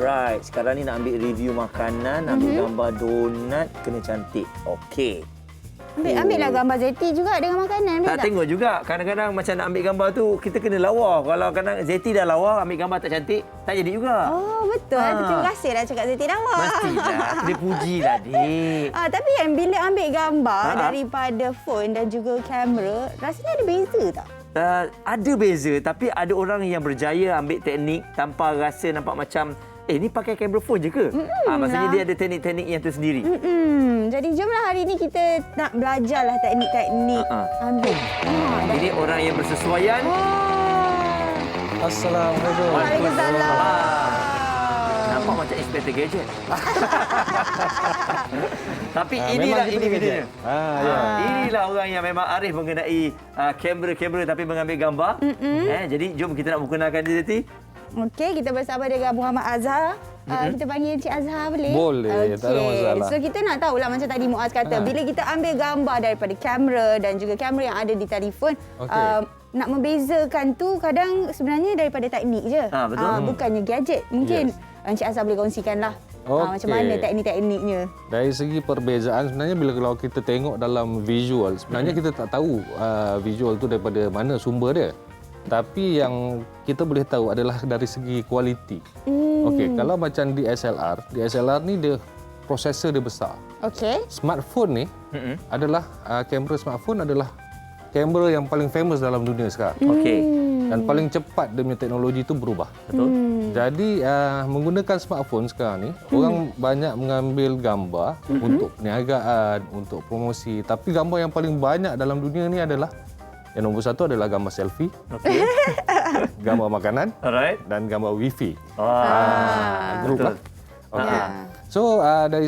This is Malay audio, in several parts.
Alright, sekarang ni nak ambil review makanan, ambil gambar donat, kena cantik. Okey. Ambillah gambar Zeti juga dengan makanan. Tak tengok juga. Kadang-kadang macam nak ambil gambar tu, kita kena lawa. Kalau kadang Zeti dah lawa, ambil gambar tak cantik, tak jadi juga. Oh, betul. Terima kasih dah cakap Zeti lawa. Mestilah. Dia pujilah, dik. Tapi kan bila ambil gambar daripada phone dan juga kamera, rasanya ada beza tak? Ada beza, tapi ada orang yang berjaya ambil teknik tanpa rasa nampak macam ni pakai kamera phone je ke? Maksudnya dia ada teknik-teknik yang tersendiri. Jadi jomlah hari ni kita nak belajarlah teknik-teknik ambil. Ini orang yang bersesuaian. Assalamualaikum. Waalaikumsalam. Nampak macam Inspector Gadget. Tapi inilah individunya. Inilah orang yang memang arif mengenai kamera-kamera tapi mengambil gambar. Jadi jom kita nak memperkenalkan dia, Zeti. Okey, kita bersama dengan Muhammad Azhar. Kita panggil Encik Azhar boleh? Boleh, tak ada masalah. So kita nak tahulah macam tadi Muaz kata, bila kita ambil gambar daripada kamera dan juga kamera yang ada di telefon, nak membezakan tu kadang sebenarnya daripada teknik je. Betul. Bukannya gadget. Mungkin Encik Azhar boleh kongsikanlah macam mana teknik-tekniknya. Dari segi perbezaan sebenarnya bila kalau kita tengok dalam visual, sebenarnya kita tak tahu visual tu daripada mana sumber dia. Tapi yang kita boleh tahu adalah dari segi kualiti. Okey, kalau macam DSLR ni dia prosesor dia besar. Okey. Smartphone ni adalah kamera smartphone adalah kamera yang paling famous dalam dunia sekarang. Okey. Dan paling cepat dia punya teknologi itu berubah. Betul. Jadi menggunakan smartphone sekarang ni orang banyak mengambil gambar untuk perniagaan, untuk promosi. Tapi gambar yang paling banyak dalam dunia ni adalah yang nombor satu adalah gambar selfie, gambar makanan, dan gambar wifi. Grup lah. Okay. So dari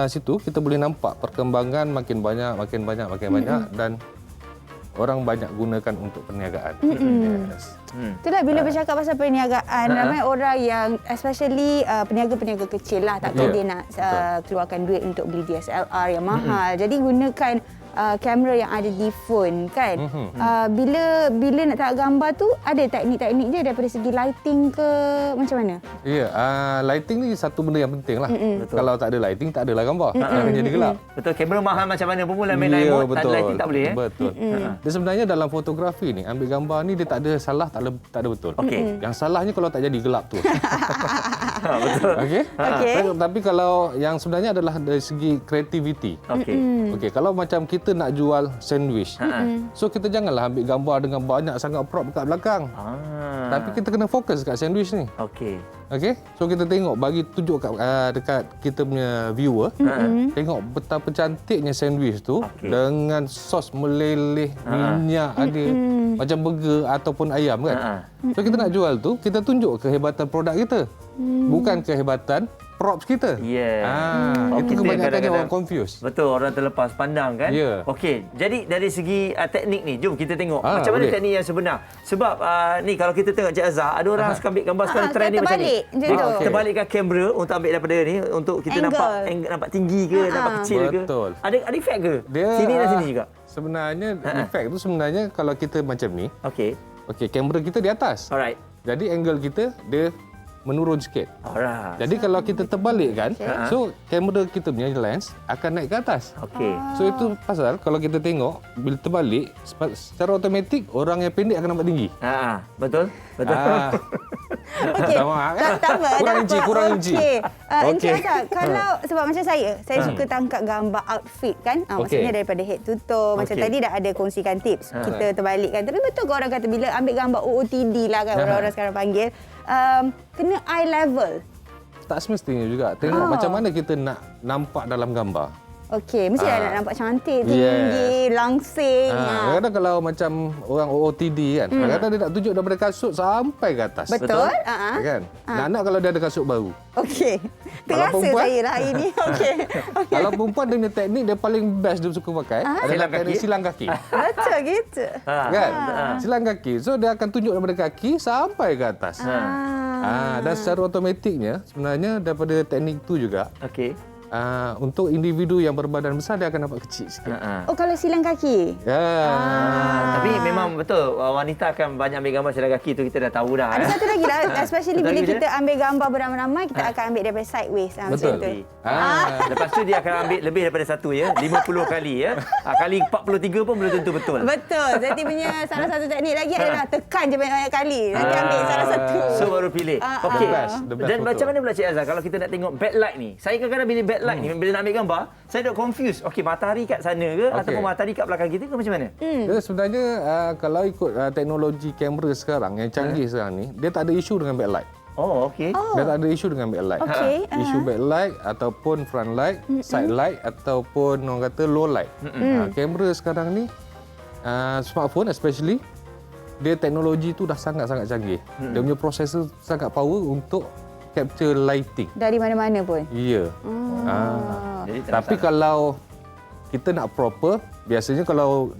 situ kita boleh nampak perkembangan makin banyak dan orang banyak gunakan untuk perniagaan. Itulah bila bercakap pasal perniagaan, ramai orang yang especially peniaga-peniaga kecil lah, tak tahu dia nak keluarkan duit untuk beli DSLR yang mahal. Jadi gunakan kamera yang ada di phone kan. Bila nak tangkap gambar tu ada teknik-teknik dia daripada segi lighting ke macam mana? Ya, lighting ni satu benda yang penting lah. Kalau tak ada lighting tak adalah gambar. Akan jadi gelap. Betul, kamera mahal macam mana pun main night mode, tak ada lighting tak boleh. Betul. Dia sebenarnya dalam fotografi ni ambil gambar ni dia tak ada salah, tak ada betul. Yang salahnya kalau tak jadi gelap tu. Betul. Okey. Tapi kalau yang sebenarnya adalah dari segi kreativiti. Okey, kalau macam kita nak jual sandwich. So kita janganlah ambil gambar dengan banyak sangat prop dekat belakang. Tapi kita kena fokus kat sandwich ni. Okey. So kita tengok bagi tunjuk dekat kita punya viewer, tengok betapa cantiknya sandwich tu dengan sos meleleh, minyak ada macam burger ataupun ayam kan. So kita nak jual tu, kita tunjuk kehebatan produk kita. Bukan kehebatan props kita. Itu kebanyakannya orang confuse. Betul, orang terlepas pandang kan. Okey, jadi dari segi teknik ni, jom kita tengok macam mana teknik yang sebenar. Sebab ni kalau kita tengok Cik Azhar, ada orang suka ambil gambar sekarang trend ni macam ni. Terbalikkan kamera untuk ambil daripada ni, untuk kita nampak tinggi ke, nampak kecil ke. Ada efek ke? Sini dan sini juga. Sebenarnya efek tu sebenarnya kalau kita macam ni. Okey, kamera kita di atas. Alright. Jadi angle kita dia menurun sikit. Jadi kalau kita terbalikkan, so kamera kita punya lens akan naik ke atas. So itu pasal kalau kita tengok bila terbalik secara automatik orang yang pendek akan nampak tinggi. Betul. Okey. Kurang inci. Encik Azhar, kalau sebab macam saya suka tangkap gambar outfit kan. Maksudnya daripada head to toe. Macam tadi dah ada kongsikan tips. Kita terbalikkan. Tapi betul ke orang kata bila ambil gambar OOTD lah kan orang-orang sekarang panggil, kena eye level? Tak semestinya juga. Tengok macam mana kita nak nampak dalam gambar. Okey, mesti nak nampak cantik, tinggi, langsing. Kadang-kadang kalau macam orang OOTD kan, kadang-kadang dia nak tunjuk daripada kasut sampai ke atas. Betul. Kan? Nak kalau dia ada kasut baru. Okey. Terasa saya lah hari ni. Okey. Kalau perempuan dia punya teknik dia paling best dia suka pakai adalah teknik silang kaki. Betul gitu. Kan? Silang kaki. So dia akan tunjuk daripada kaki sampai ke atas. Dan secara automatiknya sebenarnya daripada teknik tu juga. untuk individu yang berbadan besar dia akan dapat kecil sikit. Oh, kalau silang kaki? Tapi memang betul wanita akan banyak ambil gambar silang kaki tu kita dah tahu dah. Ada satu lagi lah, especially bila kita ambil gambar beramai-ramai, kita akan ambil daripada sideways. Betul. Lepas tu dia akan ambil lebih daripada satu ya, 50 kali ya. Kali 43 pun belum tentu betul. Betul. Jadi punya salah satu teknik lagi adalah tekan je banyak-banyak kali. Nanti ambil salah satu. So baru pilih. Okey. The best Dan photo. macam mana pula Cik Azhar kalau kita nak tengok backlight ni? Saya kadang-kadang bila backlight ni, bila nak ambil gambar, saya dok confuse. Okey, matahari kat sana ke ataupun matahari kat belakang kita ke macam mana? Dia sebenarnya kalau ikut teknologi kamera sekarang yang canggih sekarang ni, dia tak ada isu dengan backlight. Oh, okey. Dia tak ada isu dengan backlight. Okey. Isu backlight ataupun front light, side light ataupun orang kata low light. Kamera sekarang ni smartphone especially dia teknologi tu dah sangat-sangat canggih. Dia punya processor sangat power untuk capture lighting. Dari mana-mana pun. Ya. Jadi tak Tapi kalau kita nak proper, biasanya kalau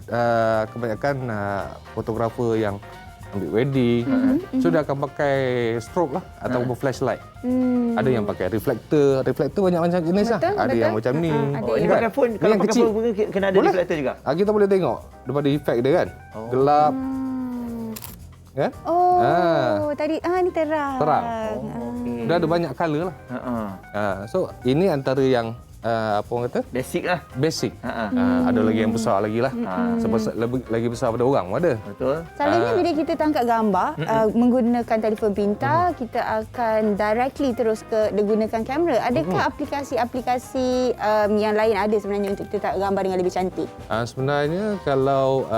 kebanyakan fotografer yang ambil wedding, so dia akan pakai strobe lah ataupun flashlight. Ada yang pakai reflektor banyak macam jenis lah. Betul, Ada betul. yang macam ni. Ada Oh, ini yang- pakai phone, Ni kalau yang pakai kecil. phone mungkin kena ada Boleh. reflektor juga. Kita boleh tengok daripada efek dia kan. Gelap. Kan? Oh, tadi ni terang. Terang. Okey. Dia ada banyak color lah. So ini antara yang apa orang kata? Basic lah. Basic. Ada lagi yang besar lagi lah. Lebih lagi besar pada orang pun ada. Betul. Selalunya bila kita tangkap gambar menggunakan telefon pintar, kita akan directly terus gunakan kamera. Adakah aplikasi-aplikasi yang lain ada sebenarnya untuk kita tangkap gambar dengan lebih cantik? Sebenarnya kalau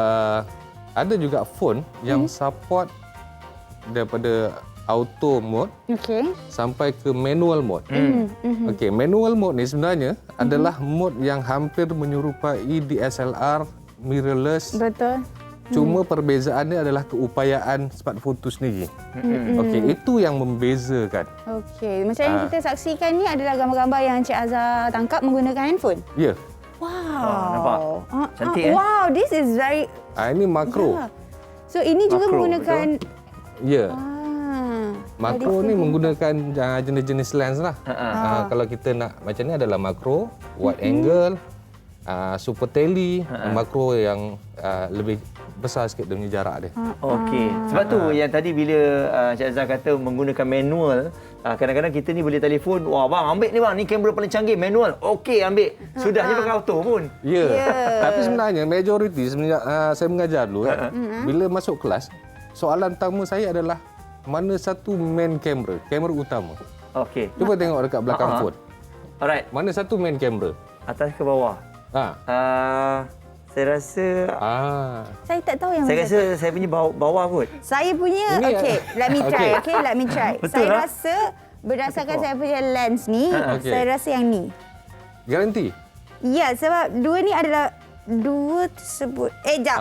ada juga phone yang support daripada auto mode Okey. sampai ke manual mode. Okey, manual mode ni sebenarnya adalah mode yang hampir menyerupai DSLR mirrorless. Betul. Cuma perbezaan dia adalah keupayaan smartphone tu sendiri. Okey, itu yang membezakan. Okey. Macam yang kita saksikan ni adalah gambar-gambar yang Cik Azhar tangkap menggunakan handphone. Ya. Wow. nampak? Cantik, Wow, this is very... Ini makro. Yeah. So ini juga Makro, menggunakan... Ya. Makro ni menggunakan jenis-jenis lens lah. Kalau kita nak macam ni adalah makro, wide angle, super tele, makro yang lebih besar sikit dia punya jarak dia. Okey. Sebab tu yang tadi bila Cik Azhar kata menggunakan manual, kadang-kadang kita ni boleh telefon, wah bang ambil ni bang, ni kamera paling canggih manual. Okey ambil. Sudahnya pakai auto pun. Ya. Tapi sebenarnya majoriti semenjak saya mengajar dulu kan, bila masuk kelas, soalan pertama saya adalah mana satu main kamera utama. Okey. Cuba tengok dekat belakang phone. Alright. Mana satu main kamera? Atas ke bawah? Saya rasa Saya tak tahu yang saya mana. rasa saya punya bawah kot. Saya punya, Ini okey, let me try. Okey. Okey, let me try. Betul Saya lah. rasa berdasarkan saya punya lens ni, Okey. saya rasa yang ni. Garanti? Ya, sebab dua ni adalah dua tersebut. Jap.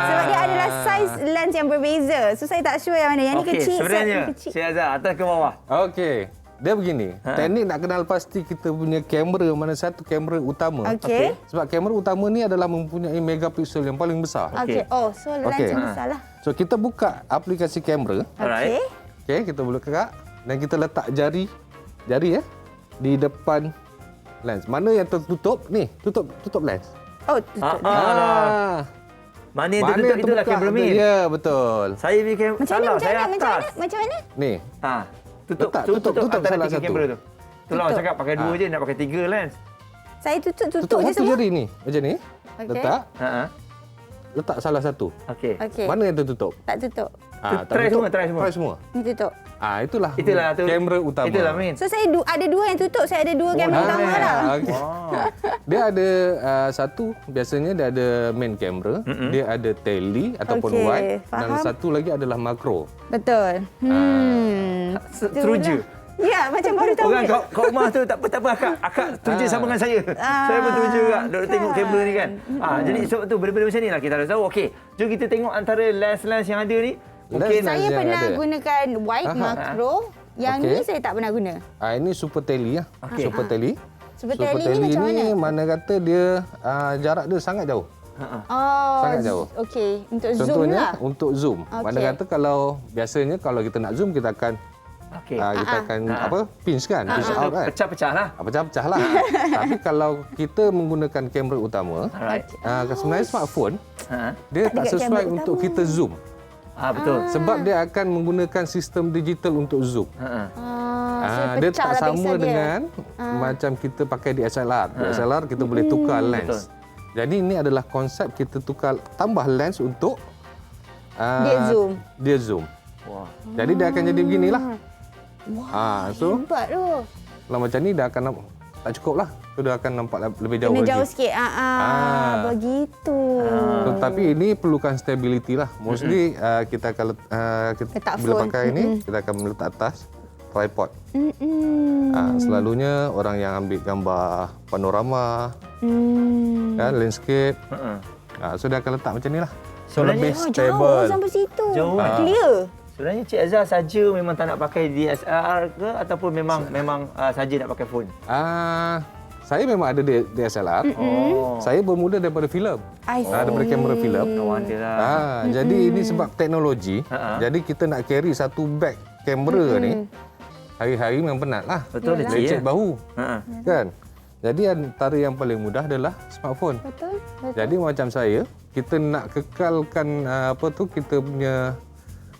Sebab dia adalah saiz lens yang berbeza. So saya tak sure yang mana. Yang ni Okey, kecil, sebenarnya yang kecil. Cik Azhar atas ke bawah? Okey. Dia begini, teknik nak kenal pasti kita punya kamera mana satu kamera utama. Okey. Sebab kamera utama ni adalah mempunyai megapiksel yang paling besar. Okey. Oh, so lens Okey. yang besar lah. So kita buka aplikasi kamera. Alright. Okey. Okey, kita boleh gerak dan kita letak jari di depan lens. Mana yang tertutup? Ni, tutup lens. Oh, tutup. Mana yang tertutup yang itulah terbuka? kameraman. Ya, betul. Saya fikir Macam mana, salah, macam saya mana, macam atas. mana? Macam mana? Ni. Tutup Tutup antara salah tiga satu. kamera tu. Itulah orang Tutup. cakap pakai dua je, nak pakai tiga lens. Saya tutup Tutup je satu semua. jari ni. Macam ni. Okey. Letak salah satu. Okey. Okey. Mana yang tertutup? Tak tutup. Try semua, try semua. Try semua. Ni tutup. Itulah tu. kamera utama. Itulah main. So saya ada dua yang tutup. Saya ada dua kamera utama lah. Okay. Dia ada satu, biasanya dia ada main kamera, dia ada tele ataupun Okey, wide, dan faham. satu lagi adalah makro. Betul. True je. Ya, macam baru tahu. Orang kat rumah tu tak apa akak tuju sama dengan saya. Saya pun tuju juga duk tengok kamera ni kan. Jadi sebab tu benda-benda macam ni lah kita harus tahu. Okey, jom kita tengok antara lens-lens yang ada ni. Okey, Lens Saya yang pernah ada. gunakan wide makro. Yang Okey. ni saya tak pernah guna. Ini super tele lah. Okey. Super tele. Super tele ni macam mana? mana kata dia jarak dia sangat jauh. Oh, Sangat jauh. Okey, untuk zoom Contohnya lah. untuk zoom. Mana Okey. kata kalau biasanya kalau kita nak zoom kita akan Okey. Kita akan pinch kan, pinch out kan. Pecah-pecah lah. Pecah-pecah lah. Tapi kalau kita menggunakan kamera utama, sebenarnya smartphone dia tak sesuai untuk kita zoom. Betul. Sebab dia akan menggunakan sistem digital untuk zoom. Dia tak sama dengan macam kita pakai DSLR. DSLR kita boleh tukar lens. Betul. Jadi ini adalah konsep kita tukar tambah lens untuk dia zoom. Wah. Jadi dia akan jadi beginilah. So Hebat tu. kalau macam ni dah akan tak cukup lah. Tu dah akan nampak lebih jauh Kena lagi. jauh sikit. Begitu. Tetapi ini perlukan stability lah. Mostly kita akan bila phone. pakai ini kita akan meletak atas tripod. Selalunya orang yang ambil gambar panorama, kan, landscape, so dia akan letak macam ni lah. So lebih stable. Jauh sampai situ. Jauh. Clear. Sebenarnya Cik Azhar saja memang tak nak pakai DSLR ke ataupun memang saja nak pakai phone? Saya memang ada DSLR. Saya bermula daripada filem. Daripada kamera filem. Jadi ini sebab teknologi. Jadi kita nak carry satu bag kamera ni hari-hari memang penat lah. Betul, lecet bahu. Kan? Jadi antara yang paling mudah adalah smartphone. Betul. Jadi macam saya, kita nak kekalkan kita punya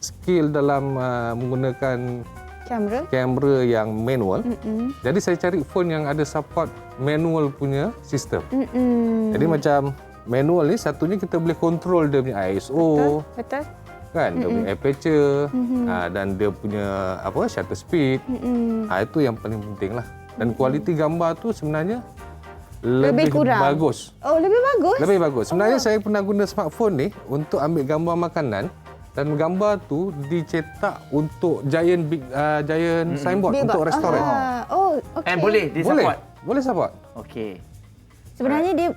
skill dalam menggunakan kamera yang manual. Jadi saya cari phone yang ada support manual punya sistem. Jadi macam manual ni satunya kita boleh control dia punya ISO. Betul. Kan, dia punya aperture dan dia punya shutter speed. Itu yang paling penting lah. Dan kualiti gambar tu sebenarnya lebih bagus. Oh, lebih bagus? Lebih bagus. Sebenarnya saya pernah guna smartphone ni untuk ambil gambar makanan dan gambar tu dicetak untuk giant signboard untuk restoran. And boleh disupport? Boleh support. Okey. Sebenarnya dia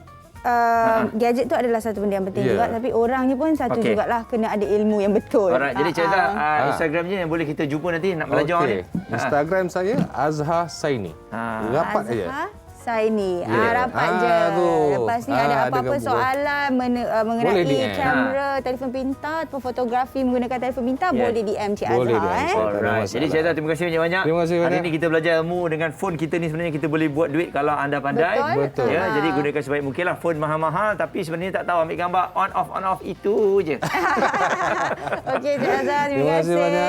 gadget tu adalah satu benda yang penting juga, tapi orangnya pun satu jugalah kena ada ilmu yang betul. Alright, jadi Cik Azhar, Instagramnya yang boleh kita jumpa nanti nak belajar ni. Instagram saya Azhar Saini. Rapat aja. Saini. Rapat je. Lepas ni ada apa-apa soalan mengenai kamera, telefon pintar ataupun fotografi menggunakan telefon pintar, boleh DM Cik Azhar. Alright. Jadi Cik Azhar, terima kasih banyak-banyak. Terima kasih banyak. Hari ini kita belajar ilmu dengan phone kita ni sebenarnya kita boleh buat duit kalau anda pandai. Betul. Ya, jadi gunakan sebaik mungkinlah. Phone mahal-mahal tapi sebenarnya tak tahu ambil gambar on off itu je. Okey Cik Azhar, terima kasih. banyak.